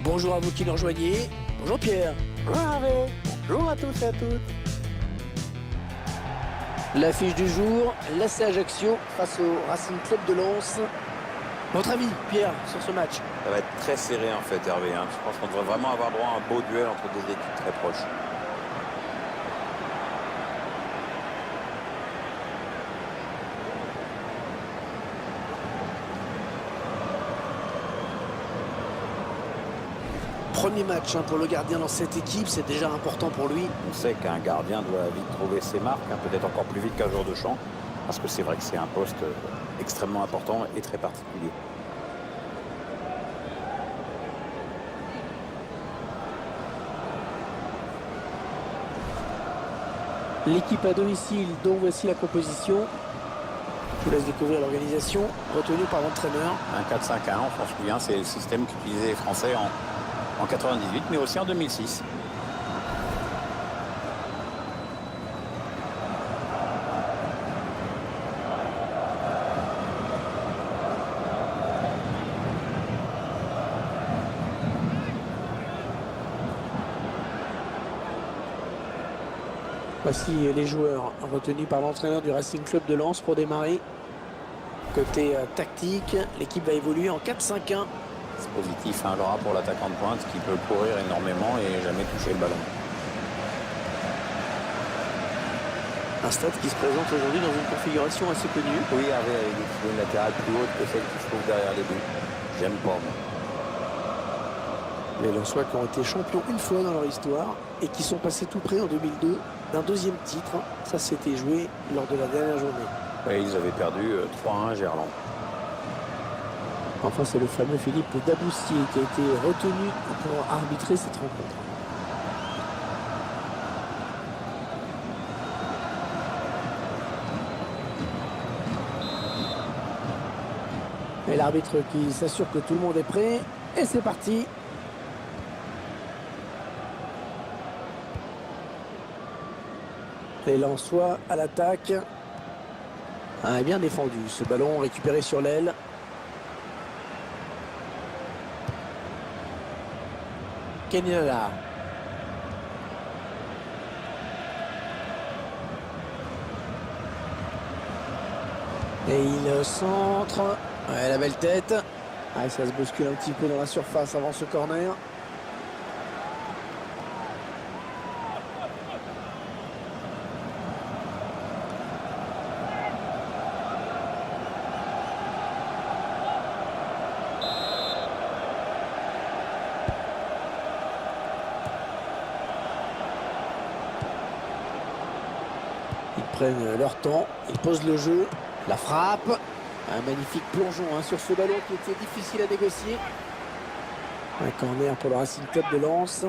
Bonjour à vous qui nous rejoignez. Bonjour Pierre. Bonjour Hervé. Bonjour à tous et à toutes. L'affiche du jour, l'AC Ajaccio face au Racing Club de Lens. Votre avis, Pierre, sur ce match? Ça va être très serré en fait, Hervé. Je pense qu'on devrait vraiment avoir droit à un beau duel entre deux équipes très proches. Premier match pour le gardien dans cette équipe, c'est déjà important pour lui. On sait qu'un gardien doit vite trouver ses marques, peut-être encore plus vite qu'un joueur de champ, parce que c'est vrai que c'est un poste extrêmement important et très particulier. L'équipe à domicile, dont voici la composition. Je vous laisse découvrir l'organisation retenue par l'entraîneur. Un 4-5-1, on s'en souvient, c'est le système qu'utilisaient les Français en 98, mais aussi en 2006. Voici les joueurs retenus par l'entraîneur du Racing Club de Lens pour démarrer. Côté tactique, l'équipe va évoluer en 4-5-1. C'est positif, Laura, pour l'attaquant de pointe qui peut courir énormément et jamais toucher le ballon. Un stade qui se présente aujourd'hui dans une configuration assez connue. Oui, Hervé, avec des tribunes latérales plus hautes que celles qui se trouvent derrière les buts. J'aime pas, moi. Les Lensois qui ont été champions une fois dans leur histoire et qui sont passés tout près en 2002 d'un deuxième titre. Ça s'était joué lors de la dernière journée. Et ils avaient perdu 3-1 à Gerland. Enfin, c'est le fameux Philippe Daboussier qui a été retenu pour arbitrer cette rencontre. Et l'arbitre qui s'assure que tout le monde est prêt. Et c'est parti. Les Lensois à l'attaque. Bien défendu. Ce ballon récupéré sur l'aile. Kenyatta. Et il centre. Ouais, la belle tête. Ça se bouscule un petit peu dans la surface avant ce corner. Ils prennent leur temps, ils posent le jeu, la frappe, un magnifique plongeon sur ce ballon qui était difficile à négocier. Un corner pour le Racing Club de Lens.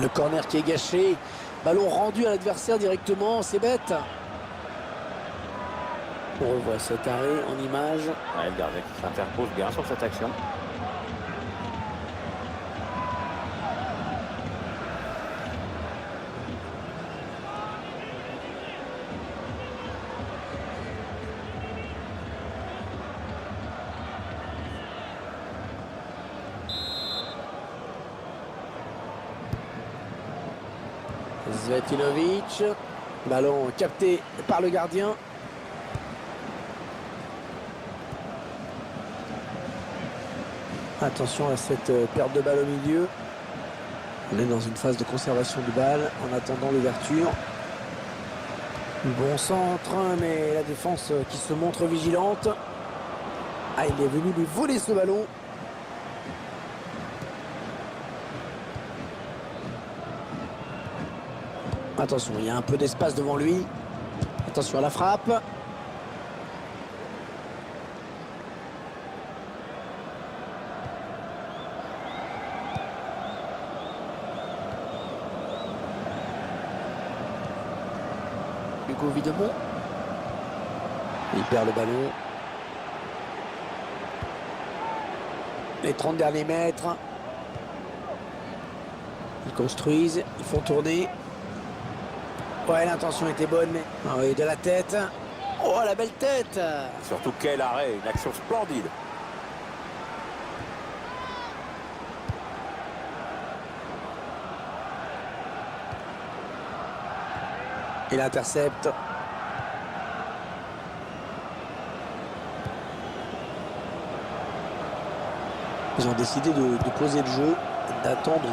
Le corner qui est gâché. Ballon rendu à l'adversaire directement. C'est bête. On revoit cet arrêt en image. Ouais, le gardien qui s'interpose bien sur cette action. Zvetinovic. Ballon capté par le gardien. Attention à cette perte de balle au milieu. On est dans une phase de conservation de balle en attendant l'ouverture. Bon centre, mais la défense qui se montre vigilante. Il est venu lui voler ce ballon. Attention, il y a un peu d'espace devant lui. Attention à la frappe. Hugo Videmont. Il perd le ballon. Les 30 derniers mètres. Ils construisent, ils font tourner. Ouais, l'intention était bonne, mais... Ah oui, de la tête. Oh, la belle tête. Surtout quel arrêt, une action splendide. Il intercepte. Ils ont décidé de poser le jeu, d'attendre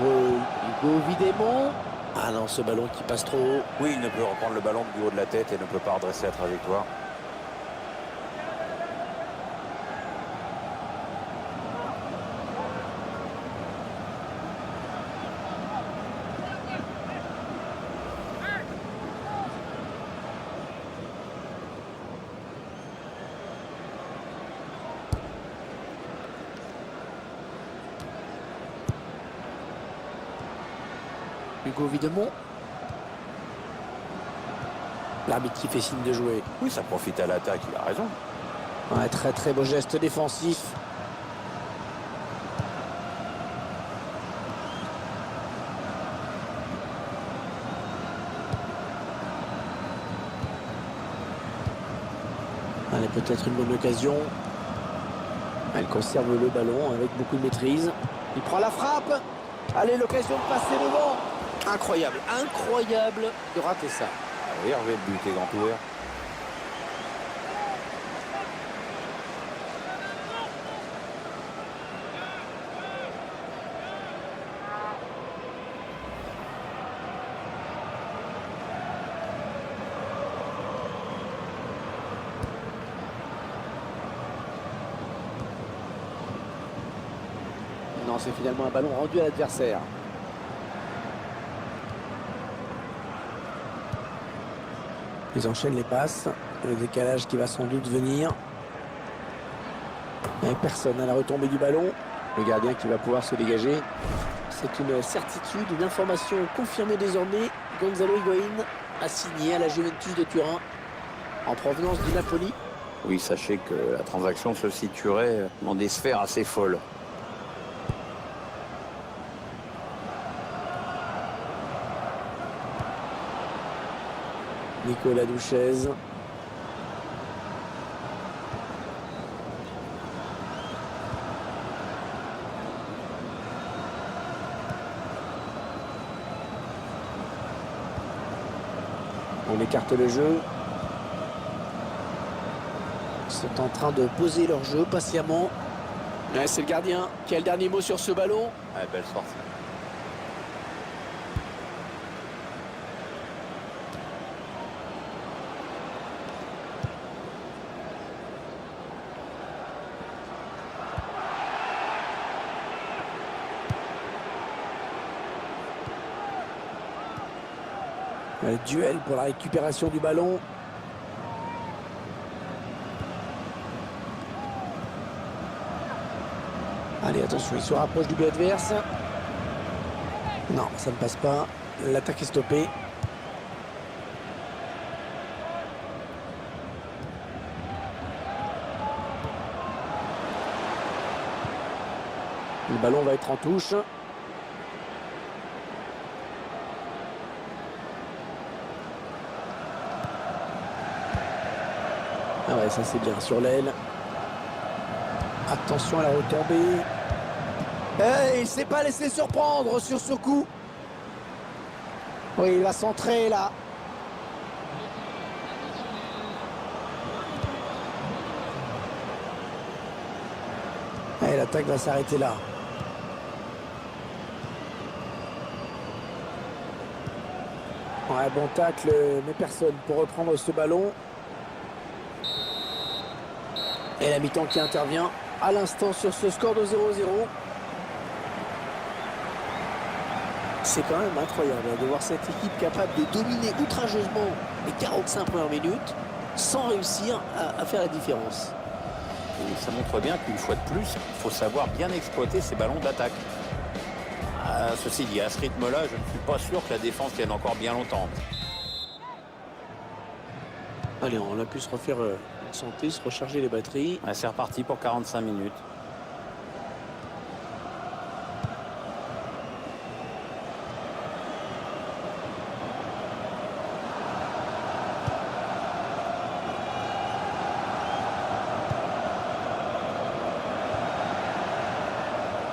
Hugo Vidémont. Ah non, ce ballon qui passe trop haut. Oui, il ne peut reprendre le ballon du haut de la tête et ne peut pas redresser la trajectoire. Hugo Vidémont. L'arbitre qui fait signe de jouer. Oui, ça profite à l'attaque, il a raison. Ouais, très très beau geste défensif. Allez, peut-être une bonne occasion. Elle conserve le ballon avec beaucoup de maîtrise. Il prend la frappe. Allez, l'occasion de passer devant. Incroyable, incroyable de rater ça. Ah oui, Hervé, le but est grand ouvert. Non, c'est finalement un ballon rendu à l'adversaire. Ils enchaînent les passes. Le décalage qui va sans doute venir. Et personne à la retombée du ballon. Le gardien qui va pouvoir se dégager. C'est une certitude, une information confirmée désormais. Gonzalo Higuaín a signé à la Juventus de Turin en provenance du Napoli. Oui, sachez que la transaction se situerait dans des sphères assez folles. Nicolas Douchez. On écarte le jeu. Ils sont en train de poser leur jeu patiemment. Ouais, c'est le gardien qui a le dernier mot sur ce ballon. Ah, belle sortie. Le duel pour la récupération du ballon. Allez, attention, il se rapproche du but adverse. Non, ça ne passe pas. L'attaque est stoppée. Le ballon va être en touche. Ah ouais, ça c'est bien sur l'aile. Attention à la retombée. Il ne s'est pas laissé surprendre sur ce coup. Oui, il va centrer là. Et l'attaque va s'arrêter là. Ouais, bon tacle, mais personne pour reprendre ce ballon. Et la mi-temps qui intervient à l'instant sur ce score de 0-0. C'est quand même incroyable de voir cette équipe capable de dominer outrageusement les 45 premières minutes sans réussir à faire la différence. Et ça montre bien qu'une fois de plus, il faut savoir bien exploiter ces ballons d'attaque. Ceci dit, à ce rythme-là, je ne suis pas sûr que la défense tienne encore bien longtemps. Allez, on a pu se refaire une santé, se recharger les batteries. C'est reparti pour 45 minutes.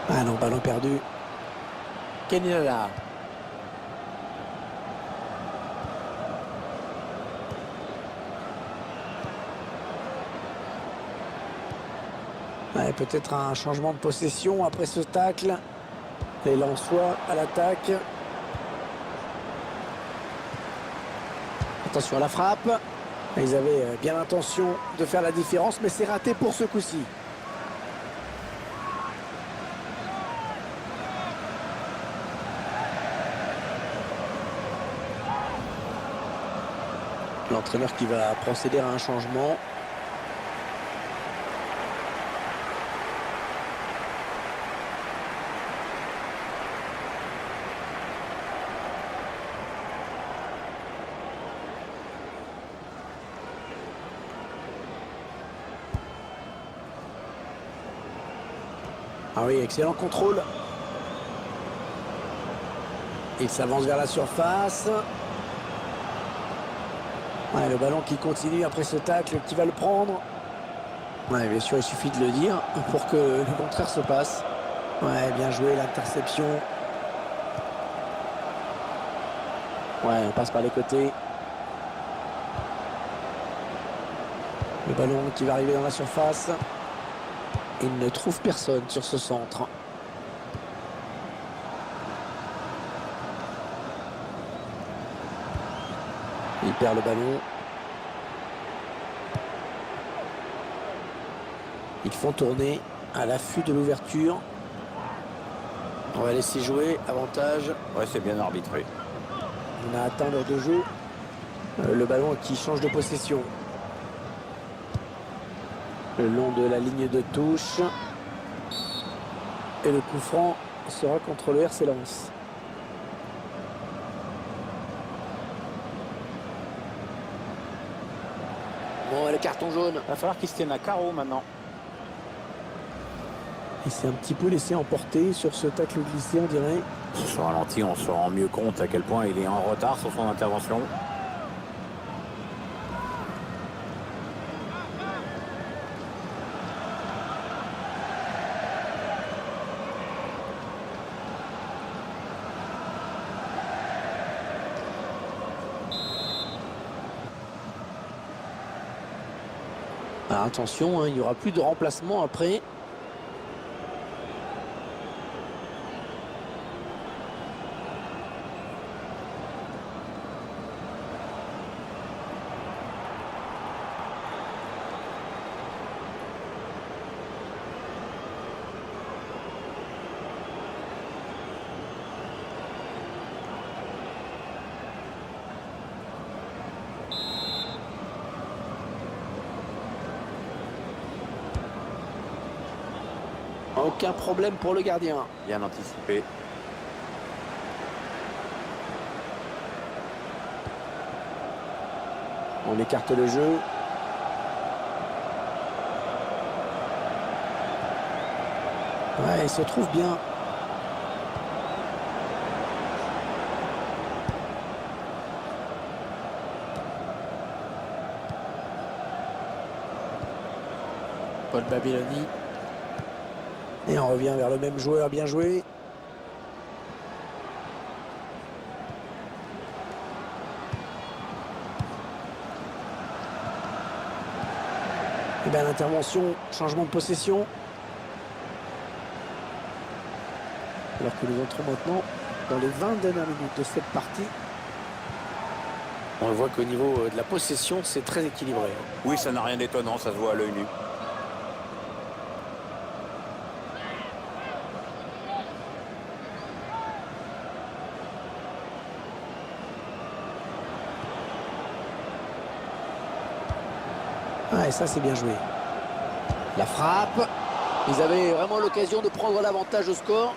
Ah non, ballon perdu. Kenilala. Ouais, peut-être un changement de possession après ce tacle. Les Lensois à l'attaque. Attention à la frappe. Ils avaient bien l'intention de faire la différence, mais c'est raté pour ce coup-ci. L'entraîneur qui va procéder à un changement. Ah oui, excellent contrôle. Il s'avance vers la surface. Ouais, le ballon qui continue après ce tacle, qui va le prendre. Ouais, bien sûr, il suffit de le dire pour que le contraire se passe. Ouais, bien joué, l'interception. Ouais, on passe par les côtés. Le ballon qui va arriver dans la surface. Il ne trouve personne sur ce centre. Il perd le ballon. Ils font tourner à l'affût de l'ouverture. On va laisser jouer, avantage. Ouais, c'est bien arbitré. On a atteint l'heure de jeu. Le ballon qui change de possession. Le long de la ligne de touche. Et le coup franc sera contre le RC Lens. Bon, le carton jaune. Il va falloir qu'il se tienne à carreau maintenant. Il s'est un petit peu laissé emporter sur ce tacle glissé, on dirait. Sur ce ralenti, on se rend mieux compte à quel point il est en retard sur son intervention. Alors attention, hein, il n'y aura plus de remplacement après. Aucun problème pour le gardien. Bien anticipé. On écarte le jeu. Ouais, il se trouve bien. Paul Babiloni. Et on revient vers le même joueur, bien joué. Et bien l'intervention, changement de possession. Alors que nous entrons maintenant dans les 20 dernières minutes de cette partie. On voit qu'au niveau de la possession, c'est très équilibré. Oui, ça n'a rien d'étonnant, ça se voit à l'œil nu. Ah, et ça, c'est bien joué. La frappe. Ils avaient vraiment l'occasion de prendre l'avantage au score.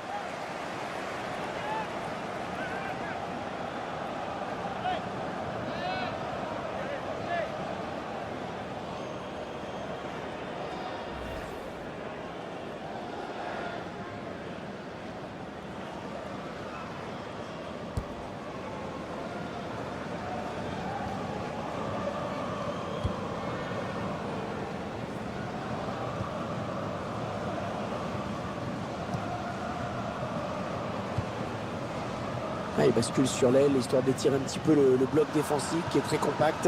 il bascule sur l'aile, histoire d'étirer un petit peu le bloc défensif qui est très compact.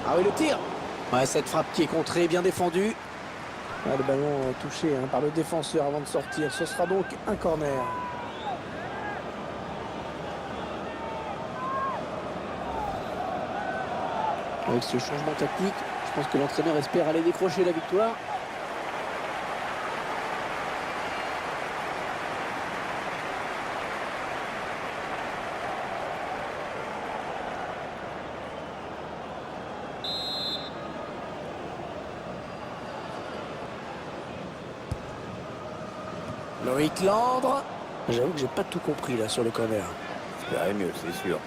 Ah oui, le tir. Ouais, cette frappe qui est contrée, bien défendue. Ouais, le ballon touché par le défenseur avant de sortir. Ce sera donc un corner. Avec ce changement tactique, je pense que l'entraîneur espère aller décrocher la victoire. Loïc Landre. J'avoue que j'ai pas tout compris là sur le corner. J'espérais mieux, c'est sûr.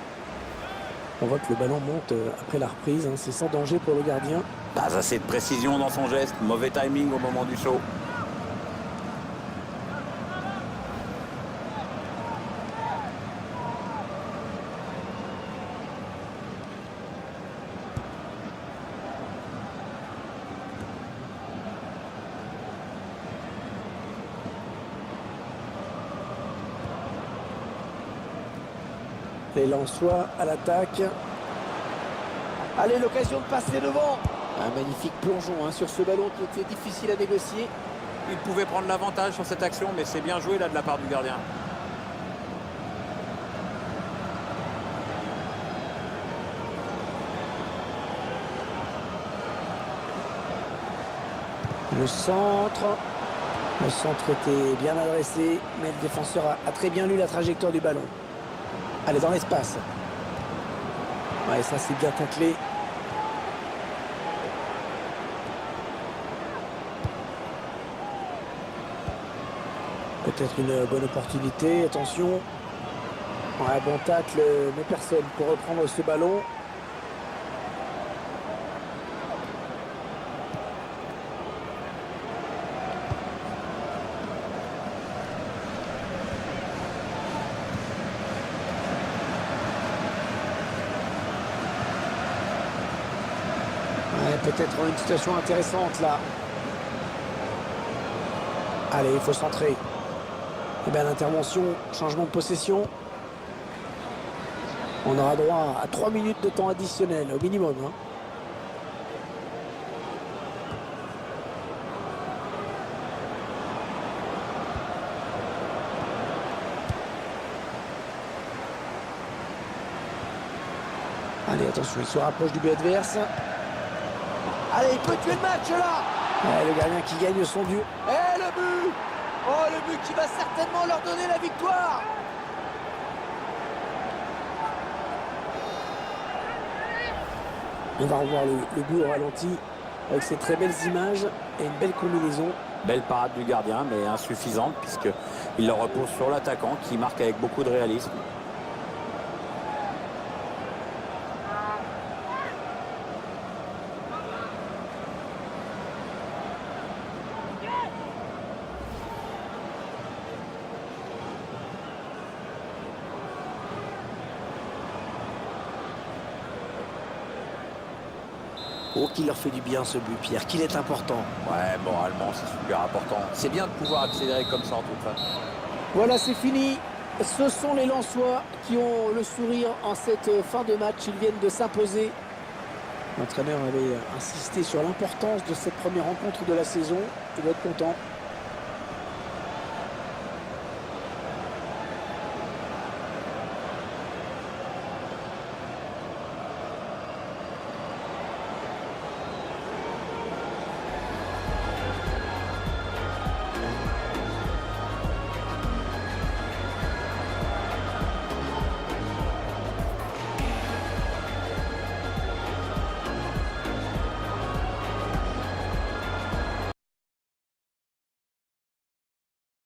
On voit que le ballon monte après la reprise. C'est sans danger pour le gardien. Pas assez de précision dans son geste. Mauvais timing au moment du saut. Les Lensois à l'attaque. Allez, l'occasion de passer devant. Un magnifique plongeon sur ce ballon qui était difficile à négocier. Il pouvait prendre l'avantage sur cette action, mais c'est bien joué là de la part du gardien. Le centre. Le centre était bien adressé, mais le défenseur a très bien lu la trajectoire du ballon. Allez, dans l'espace. Ouais, ça c'est bien taclé. Peut-être une bonne opportunité, attention. Ouais, bon tacle, mais personne pour reprendre ce ballon. Peut-être une situation intéressante là. Allez, il faut centrer. Et bien l'intervention, changement de possession. On aura droit à 3 minutes de temps additionnel au minimum. Allez, attention, il se rapproche du but adverse. Allez, il peut tuer le match là. Ouais, le gardien qui gagne son but. Et le but. Oh, le but qui va certainement leur donner la victoire. On va revoir le but au ralenti avec ces très belles images et une belle combinaison. Belle parade du gardien, mais insuffisante puisqu'il le repose sur l'attaquant qui marque avec beaucoup de réalisme. Oh, qu'il leur fait du bien ce but, Pierre, qu'il est important. Ouais, moralement, c'est super important. C'est bien de pouvoir accélérer comme ça en toute façon. Voilà, c'est fini. Ce sont les Lensois qui ont le sourire en cette fin de match. Ils viennent de s'imposer. L'entraîneur avait insisté sur l'importance de cette première rencontre de la saison. Il doit être content.